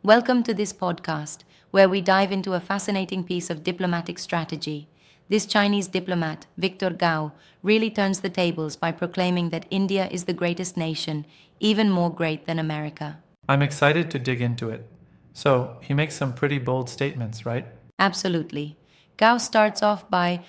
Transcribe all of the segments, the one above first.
Welcome to this podcast, where we dive into a fascinating piece of diplomatic strategy. This Chinese diplomat, Victor Gao, really turns the tables by proclaiming that India is the greatest nation, even more great than America. I'm excited to dig into it. So, he makes some pretty bold statements, right? Absolutely. Gao starts off by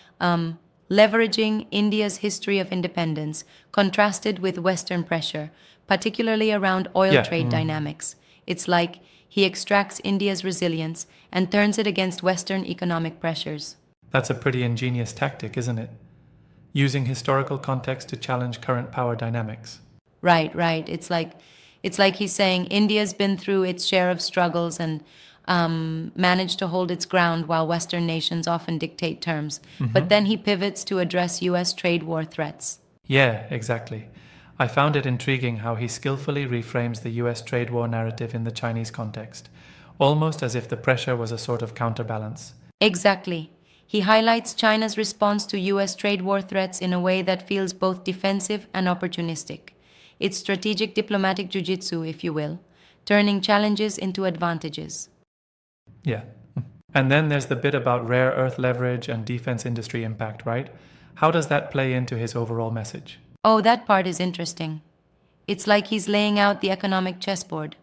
leveraging India's history of independence, contrasted with Western pressure, particularly around oil Yeah. trade dynamics. It's like he extracts India's resilience and turns it against Western economic pressures. That's a pretty ingenious tactic, isn't it? Using historical context to challenge current power dynamics. Right, right. It's like he's saying India's been through its share of struggles and managed to hold its ground while Western nations often dictate terms. But then he pivots to address U.S. trade war threats. Yeah, exactly. I found it intriguing how he skillfully reframes the US trade war narrative in the Chinese context, almost as if the pressure was a sort of counterbalance. Exactly. He highlights China's response to U.S. trade war threats in a way that feels both defensive and opportunistic. It's strategic diplomatic jujitsu, if you will, turning challenges into advantages. Yeah. And then there's the bit about rare earth leverage and defense industry impact, right? How does that play into his overall message? Oh, that part is interesting. It's like he's laying out the economic chessboard.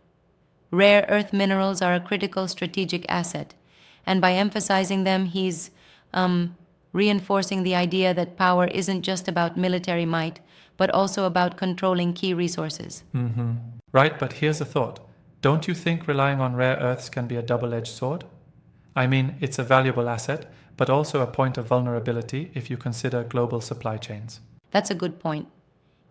Rare earth minerals are a critical strategic asset, and by emphasizing them, he's reinforcing the idea that power isn't just about military might, but also about controlling key resources. Right, but here's a thought. Don't you think relying on rare earths can be a double edged sword? I mean, it's a valuable asset, but also a point of vulnerability if you consider global supply chains. That's a good point.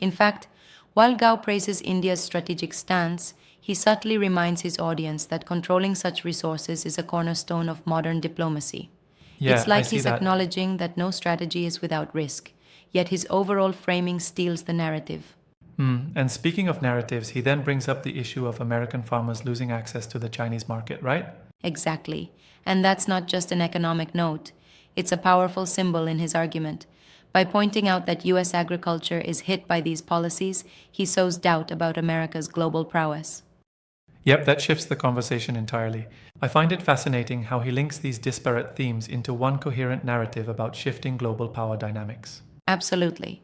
In fact, while Gao praises India's strategic stance, he subtly reminds his audience that controlling such resources is a cornerstone of modern diplomacy. Yeah, It's I like see he's that. acknowledging that no strategy is without risk, yet his overall framing steals the narrative. And speaking of narratives, he then brings up the issue of American farmers losing access to the Chinese market, right? Exactly. And that's not just an economic note, it's a powerful symbol in his argument. By pointing out that U.S. agriculture is hit by these policies, he sows doubt about America's global prowess. Yep, that shifts the conversation entirely. I find it fascinating how he links these disparate themes into one coherent narrative about shifting global power dynamics. Absolutely.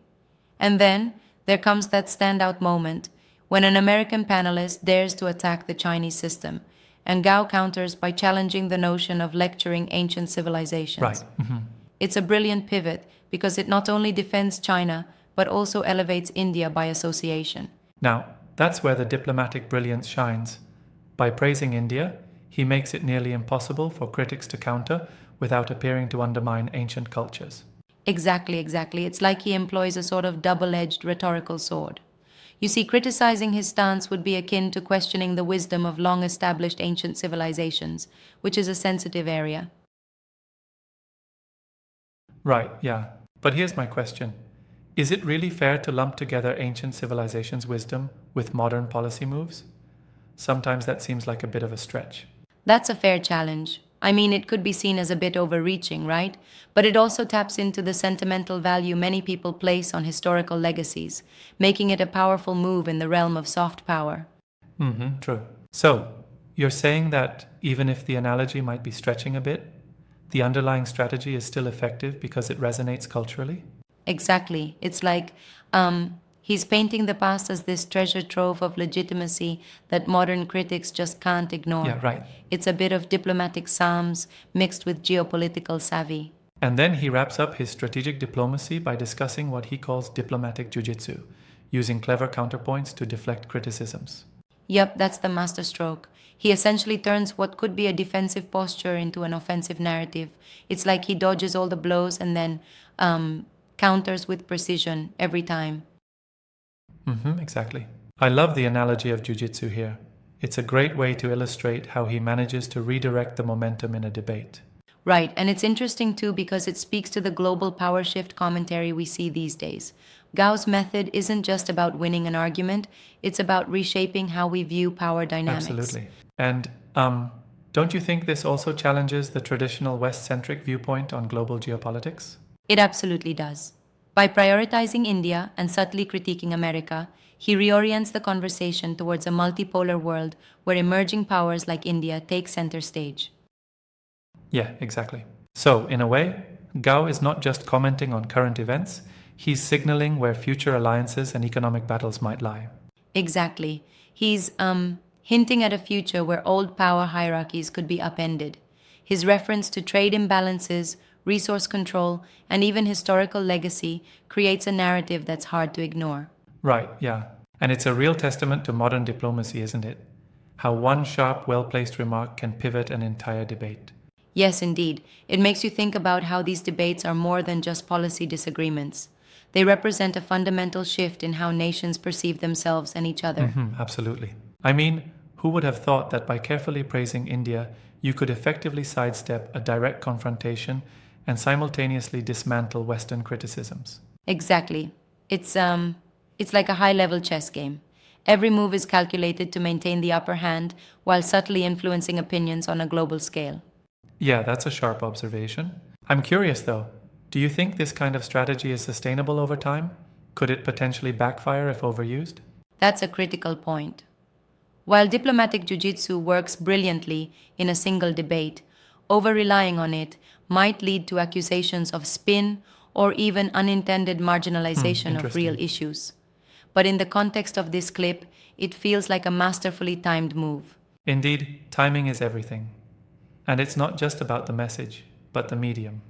And then there comes that standout moment when an American panelist dares to attack the Chinese system, and Gao counters by challenging the notion of lecturing ancient civilizations. Right. It's a brilliant pivot because it not only defends China, but also elevates India by association. Now, that's where the diplomatic brilliance shines. By praising India, he makes it nearly impossible for critics to counter without appearing to undermine ancient cultures. Exactly, exactly. It's like he employs a sort of double edged rhetorical sword. You see, criticizing his stance would be akin to questioning the wisdom of long established ancient civilizations, which is a sensitive area. Right, yeah. But here's my question. Is it really fair to lump together ancient civilizations' wisdom with modern policy moves? Sometimes that seems like a bit of a stretch. That's a fair challenge. I mean, it could be seen as a bit overreaching, right? But it also taps into the sentimental value many people place on historical legacies, making it a powerful move in the realm of soft power. True. So, you're saying that even if the analogy might be stretching a bit, the underlying strategy is still effective because it resonates culturally? Exactly. It's like he's painting the past as this treasure trove of legitimacy that modern critics just can't ignore. Yeah, right. It's a bit of diplomatic psalms mixed with geopolitical savvy. And then he wraps up his strategic diplomacy by discussing what he calls diplomatic jujitsu, using clever counterpoints to deflect criticisms. Yep, that's the masterstroke. He essentially turns what could be a defensive posture into an offensive narrative. It's like he dodges all the blows and then counters with precision every time. Exactly. I love the analogy of jujitsu here. It's a great way to illustrate how he manages to redirect the momentum in a debate. Right, and it's interesting too because it speaks to the global power shift commentary we see these days. Gao's method isn't just about winning an argument, it's about reshaping how we view power dynamics. Absolutely. And don't you think this also challenges the traditional West-centric viewpoint on global geopolitics? It absolutely does. By prioritizing India and subtly critiquing America, He reorients the conversation towards a multipolar world where emerging powers like India take center stage. Yeah, exactly. So, in a way, Gao is not just commenting on current events, he's signaling where future alliances and economic battles might lie. Exactly. He's hinting at a future where old power hierarchies could be upended. His reference to trade imbalances, resource control, and even historical legacy creates a narrative that's hard to ignore. Right, yeah. And it's a real testament to modern diplomacy, isn't it? How one sharp, well placed remark can pivot an entire debate. Yes, indeed. It makes you think about how these debates are more than just policy disagreements. They represent a fundamental shift in how nations perceive themselves and each other. Absolutely. I mean, who would have thought that by carefully praising India, you could effectively sidestep a direct confrontation and simultaneously dismantle Western criticisms? Exactly. It's like a high-level chess game. Every move is calculated to maintain the upper hand while subtly influencing opinions on a global scale. Yeah, that's a sharp observation. I'm curious though, do you think this kind of strategy is sustainable over time? Could it potentially backfire if overused? That's a critical point. While diplomatic jujitsu works brilliantly in a single debate, over-relying on it might lead to accusations of spin or even unintended marginalization of real interesting. issues. But in the context of this clip, it feels like a masterfully timed move. Indeed, timing is everything. And it's not just about the message, but the medium.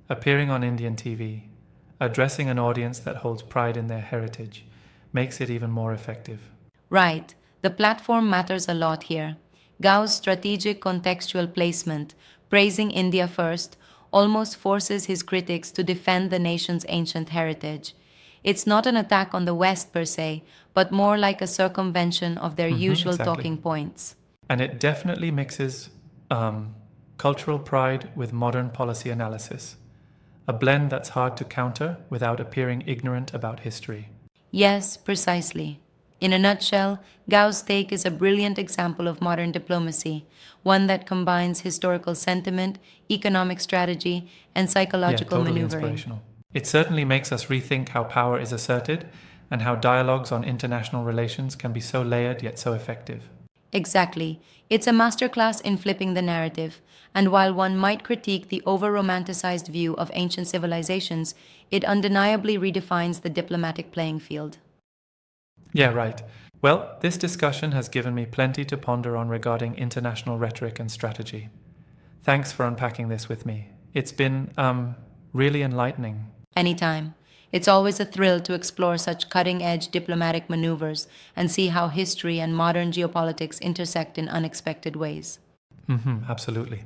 Appearing on Indian TV, addressing an audience that holds pride in their heritage, makes it even more effective. Right, the platform matters a lot here. Gao's strategic contextual placement, praising India first, almost forces his critics to defend the nation's ancient heritage. It's not an attack on the West per se, but more like a circumvention of their usual exactly. talking points. And it definitely mixes cultural pride with modern policy analysis. A blend that's hard to counter without appearing ignorant about history. Yes, precisely. In a nutshell, Gao's take is a brilliant example of modern diplomacy, one that combines historical sentiment, economic strategy, and psychological Totally maneuvering. inspirational. It certainly makes us rethink how power is asserted and how dialogues on international relations can be so layered yet so effective. Exactly. It's a masterclass in flipping the narrative, and while one might critique the over-romanticized view of ancient civilizations, it undeniably redefines the diplomatic playing field. Yeah, right. Well, this discussion has given me plenty to ponder on regarding international rhetoric and strategy. Thanks for unpacking this with me. It's been, really enlightening. Anytime. It's always a thrill to explore such cutting-edge diplomatic maneuvers and see how history and modern geopolitics intersect in unexpected ways. Absolutely.